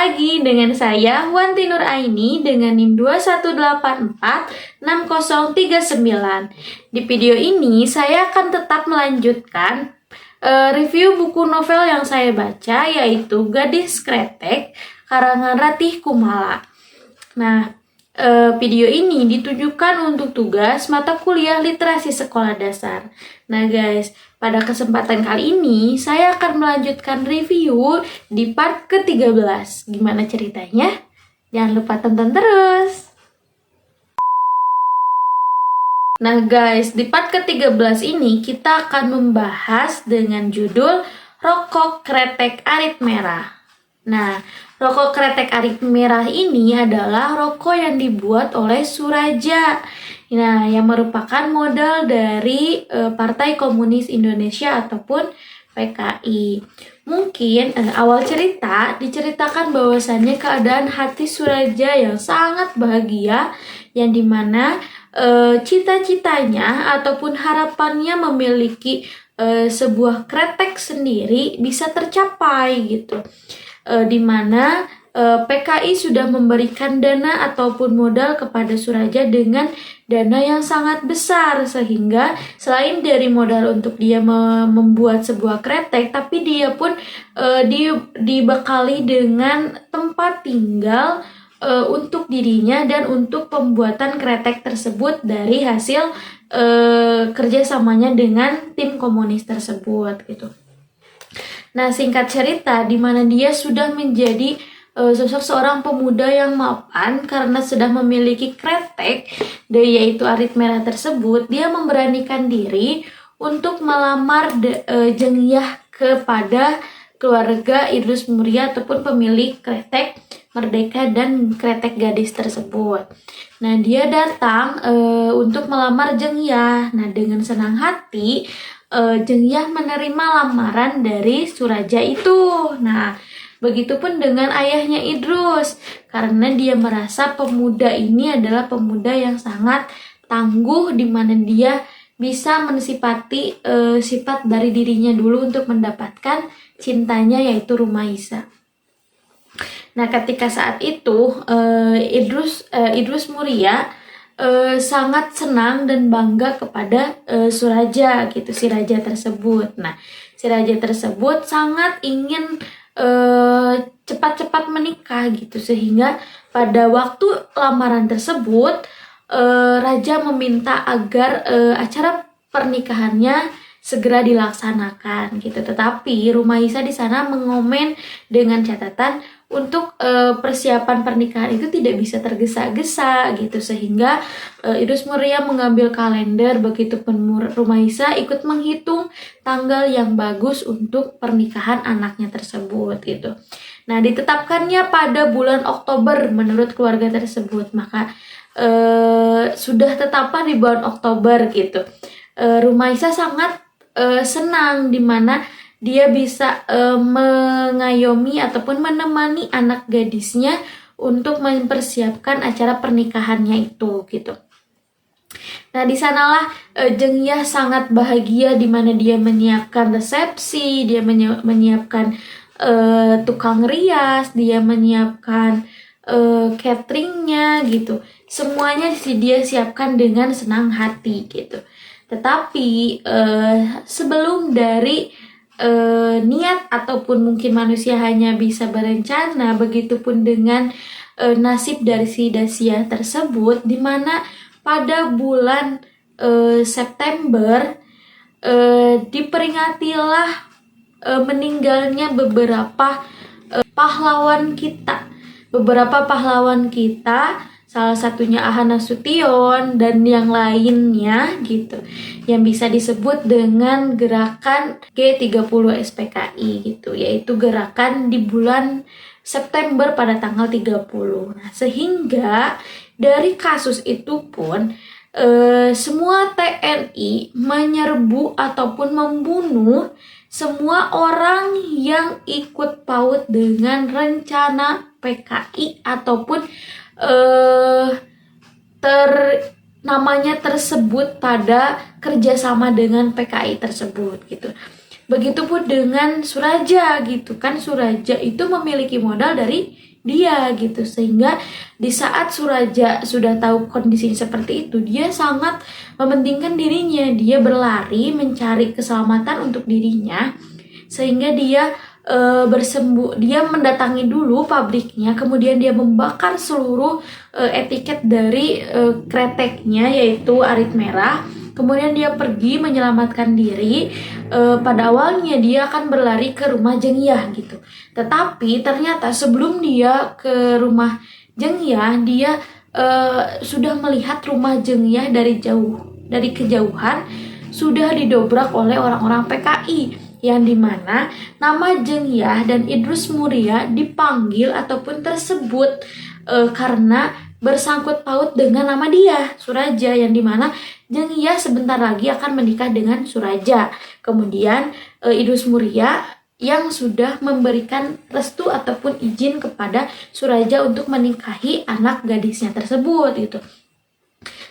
lagi dengan saya Wanti Nur Aini dengan NIM 21846039. Di video ini saya akan tetap melanjutkan review buku novel yang saya baca, yaitu Gadis Kretek karangan Ratih Kumala. Nah, video ini ditujukan untuk tugas mata kuliah literasi sekolah dasar. Nah guys, pada kesempatan kali ini saya akan melanjutkan review di part ke-13. Gimana ceritanya? Jangan lupa tonton terus. Nah guys, di part ke-13 ini kita akan membahas dengan judul Rokok Kretek Arit Merah. Nah, rokok kretek arit merah ini adalah rokok yang dibuat oleh Suraja. Nah, yang merupakan modal dari Partai Komunis Indonesia ataupun PKI. Mungkin awal cerita diceritakan bahwasannya keadaan hati Suraja yang sangat bahagia, yang dimana cita-citanya ataupun harapannya memiliki sebuah kretek sendiri bisa tercapai gitu. Di mana PKI sudah memberikan dana ataupun modal kepada Suraja dengan dana yang sangat besar, sehingga selain dari modal untuk dia membuat sebuah kretek, tapi dia pun dibekali dengan tempat tinggal untuk dirinya dan untuk pembuatan kretek tersebut dari hasil kerjasamanya dengan tim komunis tersebut gitu. Nah, singkat cerita, di mana dia sudah menjadi sosok seorang pemuda yang mapan karena sudah memiliki kretek, yaitu arit merah tersebut, dia memberanikan diri untuk melamar Jengyah kepada keluarga Idrus Muria ataupun pemilik kretek Merdeka dan kretek gadis tersebut. Nah, dia datang untuk melamar Jengyah. Nah, dengan senang hati Jengyah menerima lamaran dari Suraja itu. Nah, begitupun dengan ayahnya Idrus, karena dia merasa pemuda ini adalah pemuda yang sangat tangguh, di mana dia bisa mensifati sifat dari dirinya dulu untuk mendapatkan cintanya, yaitu Rumaisa. Nah, ketika saat itu Idrus Muria sangat senang dan bangga kepada Suraja gitu, si raja tersebut. Nah, si raja tersebut sangat ingin cepat-cepat menikah gitu, sehingga pada waktu lamaran tersebut raja meminta agar acara pernikahannya segera dilaksanakan gitu. Tetapi Rumaisa di sana mengomen dengan catatan untuk persiapan pernikahan itu tidak bisa tergesa-gesa gitu, sehingga Idrus Muria mengambil kalender, begitupun Rumaisa ikut menghitung tanggal yang bagus untuk pernikahan anaknya tersebut gitu. Nah, ditetapkannya pada bulan Oktober menurut keluarga tersebut, maka sudah tetapkan di bulan Oktober gitu. Rumaisa sangat senang, dimana dia bisa mengayomi ataupun menemani anak gadisnya untuk mempersiapkan acara pernikahannya itu gitu. Nah, di sanalah Jengyah sangat bahagia, di mana dia menyiapkan resepsi, dia menyiapkan tukang rias, dia menyiapkan cateringnya gitu. Semuanya dia siapkan dengan senang hati gitu. Tetapi sebelum dari niat ataupun mungkin manusia hanya bisa berencana, begitupun dengan nasib dari si Dasyah tersebut, dimana pada bulan September diperingatilah meninggalnya beberapa pahlawan kita. Salah satunya Aha Nasution dan yang lainnya gitu, yang bisa disebut dengan gerakan G30 SPKI gitu, yaitu gerakan di bulan September pada tanggal 30. Nah, sehingga dari kasus itu pun semua TNI menyerbu ataupun membunuh semua orang yang ikut paut dengan rencana PKI ataupun namanya tersebut pada kerjasama dengan PKI tersebut gitu. Begitupun dengan Suraja gitu kan, Suraja itu memiliki modal dari dia gitu. Sehingga di saat Suraja sudah tahu kondisinya seperti itu, dia sangat mementingkan dirinya. Dia berlari mencari keselamatan untuk dirinya, sehingga dia dia mendatangi dulu pabriknya, kemudian dia membakar seluruh etiket dari kreteknya, yaitu arit merah. Kemudian dia pergi menyelamatkan diri. Pada awalnya dia akan berlari ke rumah Jengyah gitu. Tetapi ternyata sebelum dia ke rumah Jengyah, dia sudah melihat rumah Jengyah dari kejauhan sudah didobrak oleh orang-orang PKI, yang dimana nama Jengyah dan Idrus Muria dipanggil ataupun tersebut karena bersangkut paut dengan nama dia, Suraja, yang dimana Jengyah sebentar lagi akan menikah dengan Suraja. Kemudian Idrus Muria yang sudah memberikan restu ataupun izin kepada Suraja untuk menikahi anak gadisnya tersebut gitu.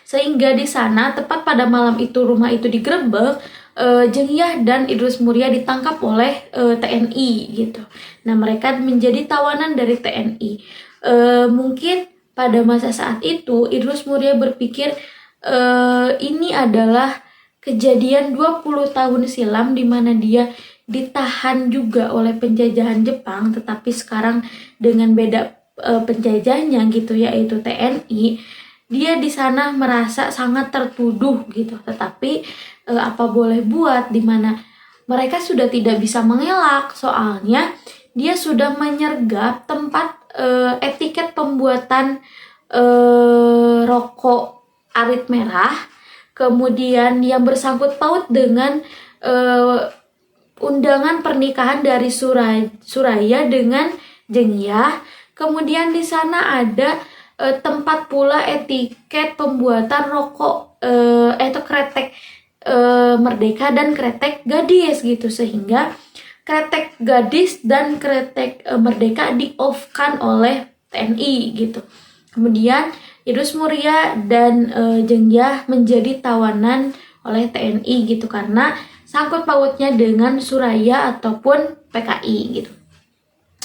Sehingga di sana tepat pada malam itu rumah itu digerebek, Jengyah dan Idrus Muria ditangkap oleh TNI gitu. Nah, mereka menjadi tawanan dari TNI. Mungkin pada masa saat itu Idrus Muria berpikir ini adalah kejadian 20 tahun silam di mana dia ditahan juga oleh penjajahan Jepang, tetapi sekarang dengan beda penjajahnya gitu, yaitu TNI. Dia di sana merasa sangat tertuduh gitu, tetapi apa boleh buat, dimana mereka sudah tidak bisa mengelak, soalnya dia sudah menyergap tempat etiket pembuatan rokok arit merah, kemudian yang bersangkut paut dengan undangan pernikahan dari Suraya dengan Jengyah. Kemudian di sana ada tempat pula etiket pembuatan rokok atau kretek Merdeka dan kretek Gadis gitu, sehingga kretek Gadis dan kretek Merdeka di-off-kan oleh TNI gitu. Kemudian Idrus Muria dan Jengyah menjadi tawanan oleh TNI gitu karena sangkut pautnya dengan Suraya ataupun PKI gitu.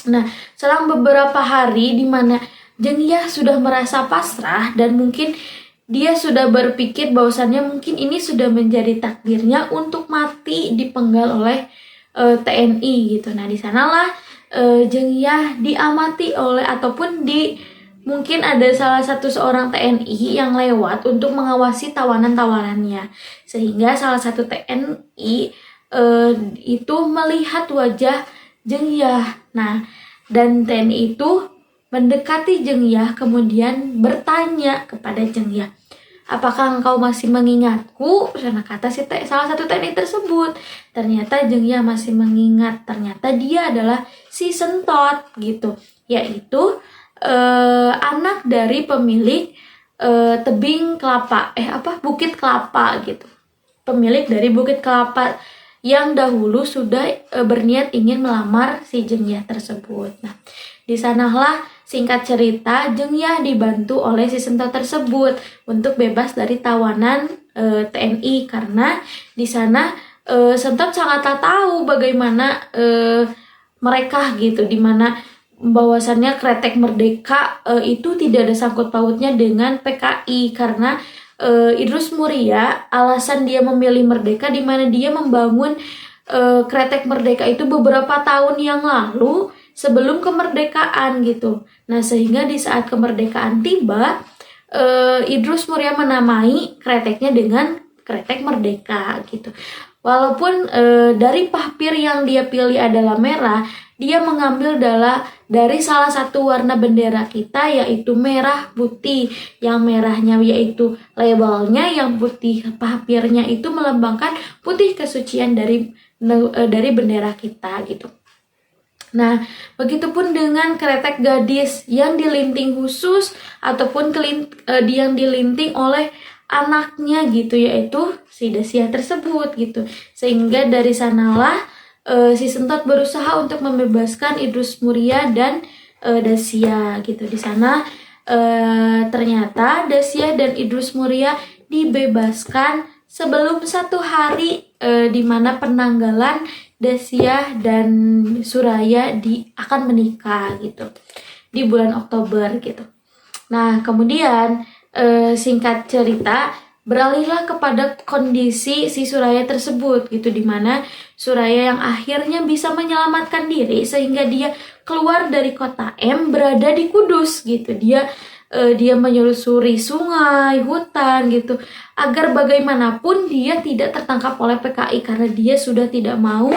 Nah, selang beberapa hari di mana Jengyah sudah merasa pasrah dan mungkin dia sudah berpikir bahwasannya mungkin ini sudah menjadi takdirnya untuk mati dipenggal oleh TNI gitu. Nah, di sanalah Jengyah diamati oleh ataupun mungkin ada salah satu seorang TNI yang lewat untuk mengawasi tawanan-tawanannya, sehingga salah satu TNI itu melihat wajah Jengyah. Nah, dan TNI itu mendekati Jengyah kemudian bertanya kepada Jengyah, "Apakah engkau masih mengingatku?" Karena kata salah satu TNI tersebut. Ternyata Jengyah masih mengingat. Ternyata dia adalah si Sentot gitu, yaitu anak dari pemilik tebing kelapa, Bukit Kelapa gitu. Pemilik dari Bukit Kelapa yang dahulu sudah berniat ingin melamar si Jengyah tersebut. Nah, di sanalah singkat cerita Jengyah dibantu oleh si Sentot tersebut untuk bebas dari tawanan TNI, karena di sana Sentot sangatlah tahu bagaimana mereka gitu, dimana bahwasannya kretek Merdeka itu tidak ada sangkut pautnya dengan PKI, karena Idrus Muria alasan dia memilih Merdeka di mana dia membangun kretek Merdeka itu beberapa tahun yang lalu sebelum kemerdekaan gitu. Nah, sehingga di saat kemerdekaan tiba, Idrus Muria menamai kreteknya dengan kretek Merdeka gitu. Walaupun dari pahpir yang dia pilih adalah merah, dia mengambil dari salah satu warna bendera kita, yaitu merah putih. Yang merahnya yaitu labelnya, yang putih pahpirnya itu melambangkan putih kesucian dari bendera kita gitu. Nah, begitupun dengan kretek Gadis yang dilinting khusus ataupun yang dilinting oleh anaknya gitu, yaitu si Dasyah tersebut gitu. Sehingga dari sanalah si Sentot berusaha untuk membebaskan Idrus Muria dan Dasyah gitu. Di sana ternyata Dasyah dan Idrus Muria dibebaskan sebelum 1 hari di mana penanggalan Dasyah dan Suraya akan menikah gitu. di bulan Oktober gitu. Nah, kemudian singkat cerita, beralihlah kepada kondisi si Suraya tersebut gitu, dimana Suraya yang akhirnya bisa menyelamatkan diri sehingga dia keluar dari kota M, berada di Kudus gitu. Dia menyelusuri sungai, hutan gitu, agar bagaimanapun dia tidak tertangkap oleh PKI karena dia sudah tidak mau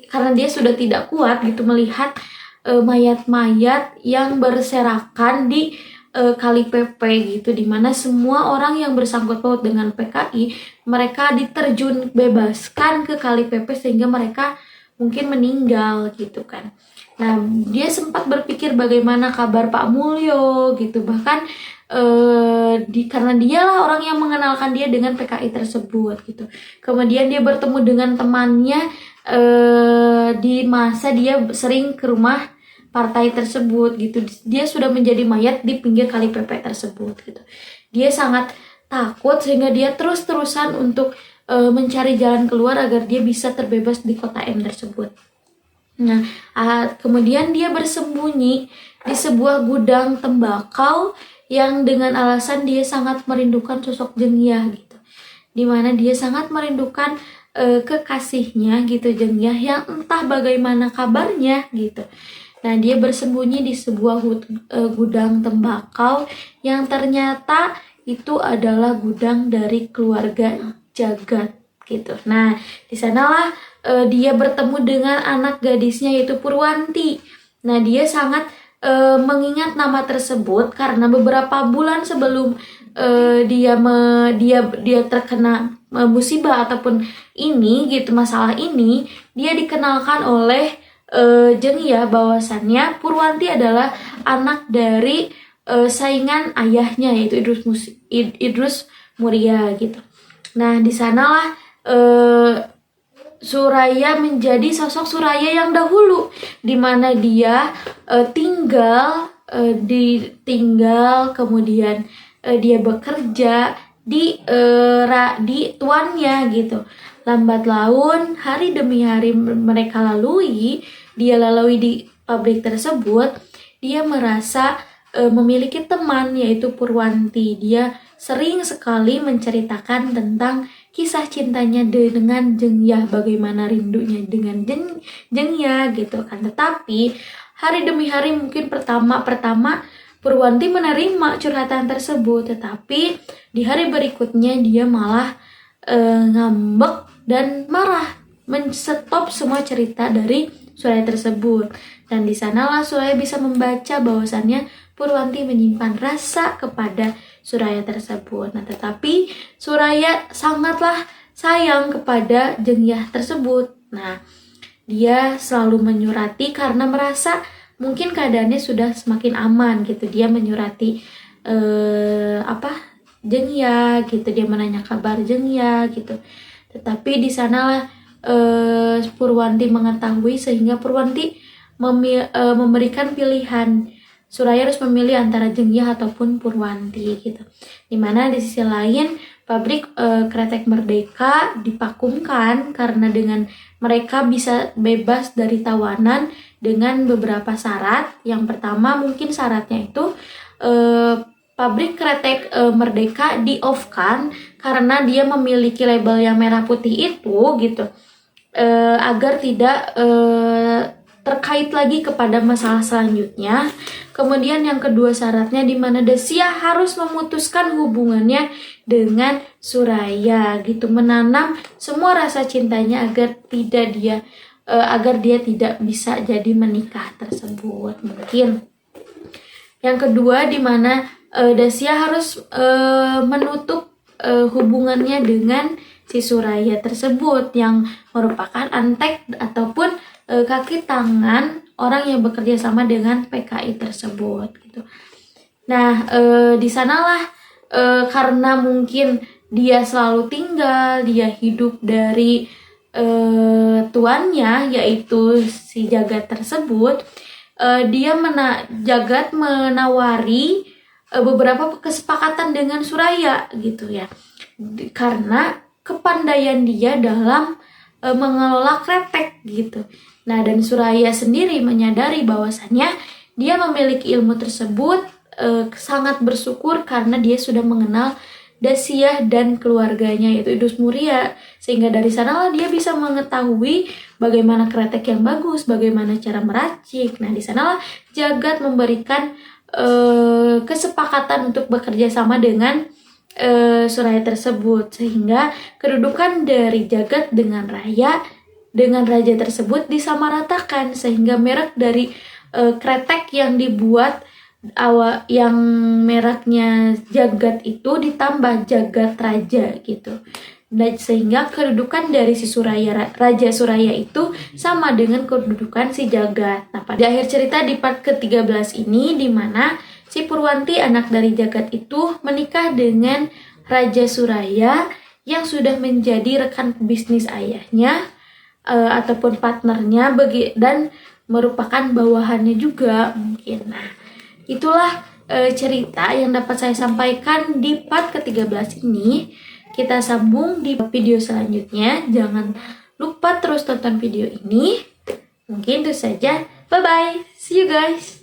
karena dia sudah tidak kuat gitu melihat mayat-mayat yang berserakan di Kali Pepe gitu, dimana semua orang yang bersangkut paut dengan PKI mereka diterjun bebaskan ke Kali Pepe sehingga mereka mungkin meninggal gitu kan. Nah, dia sempat berpikir bagaimana kabar Pak Mulyo gitu, bahkan karena dialah orang yang mengenalkan dia dengan PKI tersebut gitu. Kemudian dia bertemu dengan temannya di masa dia sering ke rumah partai tersebut gitu. Dia sudah menjadi mayat di pinggir Kali Pepe tersebut gitu. Dia sangat takut sehingga dia terus-terusan untuk mencari jalan keluar agar dia bisa terbebas di kota M tersebut. Nah, kemudian dia bersembunyi di sebuah gudang tembakau yang dengan alasan dia sangat merindukan sosok Jengyah gitu. Dimana dia sangat merindukan kekasihnya gitu, Jengyah, yang entah bagaimana kabarnya gitu. Nah, dia bersembunyi di sebuah gudang tembakau yang ternyata itu adalah gudang dari keluarga Jagat gitu. Nah, di sanalah dia bertemu dengan anak gadisnya yaitu Purwanti. Nah, dia sangat mengingat nama tersebut karena beberapa bulan sebelum dia terkena musibah ataupun ini gitu, masalah ini, dia dikenalkan oleh Jengyah bahwasannya Purwanti adalah anak dari saingan ayahnya yaitu Idrus Muria gitu. Nah, di sanalah Suraya menjadi sosok Suraya yang dahulu, di mana dia tinggal kemudian dia bekerja di tuannya gitu. Lambat laun, hari demi hari mereka dia lalui di pabrik tersebut, dia merasa memiliki teman yaitu Purwanti. Dia sering sekali menceritakan tentang kisah cintanya dengan Jengyah, bagaimana rindunya dengan Jengyah gitu kan. Tetapi hari demi hari, mungkin pertama Purwanti menerima curhatan tersebut, tetapi di hari berikutnya dia malah ngambek dan marah, menstop semua cerita dari Suraya tersebut. Dan di sanalah Suraya bisa membaca bahwasannya Purwanti menyimpan rasa kepada Suraya tersebut. Nah, tetapi Suraya sangatlah sayang kepada Jengyah tersebut. Nah, dia selalu menyurati karena merasa mungkin keadaannya sudah semakin aman gitu. Dia menyurati Jengyah gitu, dia menanya kabar Jengyah gitu. Tetapi di sanalah Purwanti mengetahui sehingga Purwanti memberikan pilihan. Suraya harus memilih antara Jengyah ataupun Purwanti gitu. Dimana di sisi lain pabrik kretek Merdeka divakumkan karena dengan mereka bisa bebas dari tawanan dengan beberapa syarat. Yang pertama mungkin syaratnya itu pabrik kretek Merdeka di-off-kan karena dia memiliki label yang merah putih itu gitu, agar tidak terkait lagi kepada masalah selanjutnya. Kemudian yang kedua syaratnya di mana Desya harus memutuskan hubungannya dengan Suraya gitu, menanam semua rasa cintanya agar dia tidak bisa jadi menikah tersebut. Mungkin yang kedua di mana Desya harus menutup hubungannya dengan si Suraya tersebut yang merupakan antek ataupun kaki tangan orang yang bekerja sama dengan PKI tersebut gitu. Nah, di sanalah karena mungkin dia selalu tinggal, dia hidup dari tuannya yaitu si Jagat tersebut, Jagat menawari beberapa kesepakatan dengan Suraya gitu ya, karena kepandaian dia dalam mengelola kretek gitu. Nah, dan Suraya sendiri menyadari bahwasannya dia memiliki ilmu tersebut, sangat bersyukur karena dia sudah mengenal Dasyah dan keluarganya yaitu Idus Muria, sehingga dari sanalah dia bisa mengetahui bagaimana kretek yang bagus, bagaimana cara meracik. Nah, di sanalah Jagat memberikan kesepakatan untuk bekerja sama dengan Suraya tersebut, sehingga kedudukan dari Jagat dengan raja tersebut disamaratakan, sehingga merek dari kretek yang dibuat yang mereknya Jagat itu ditambah Jagat Raja gitu. Dan sehingga kedudukan dari si Raja Suraya itu sama dengan kedudukan si Jagat. Nah, pada akhir cerita di part ke-13 ini, di mana si Purwanti anak dari Jagat itu menikah dengan Raja Suraya yang sudah menjadi rekan bisnis ayahnya ataupun partnernya dan merupakan bawahannya juga mungkin. Nah, itulah cerita yang dapat saya sampaikan di part ke-13 ini. Kita sambung di video selanjutnya. Jangan lupa terus tonton video ini. Mungkin itu saja. Bye-bye. See you guys.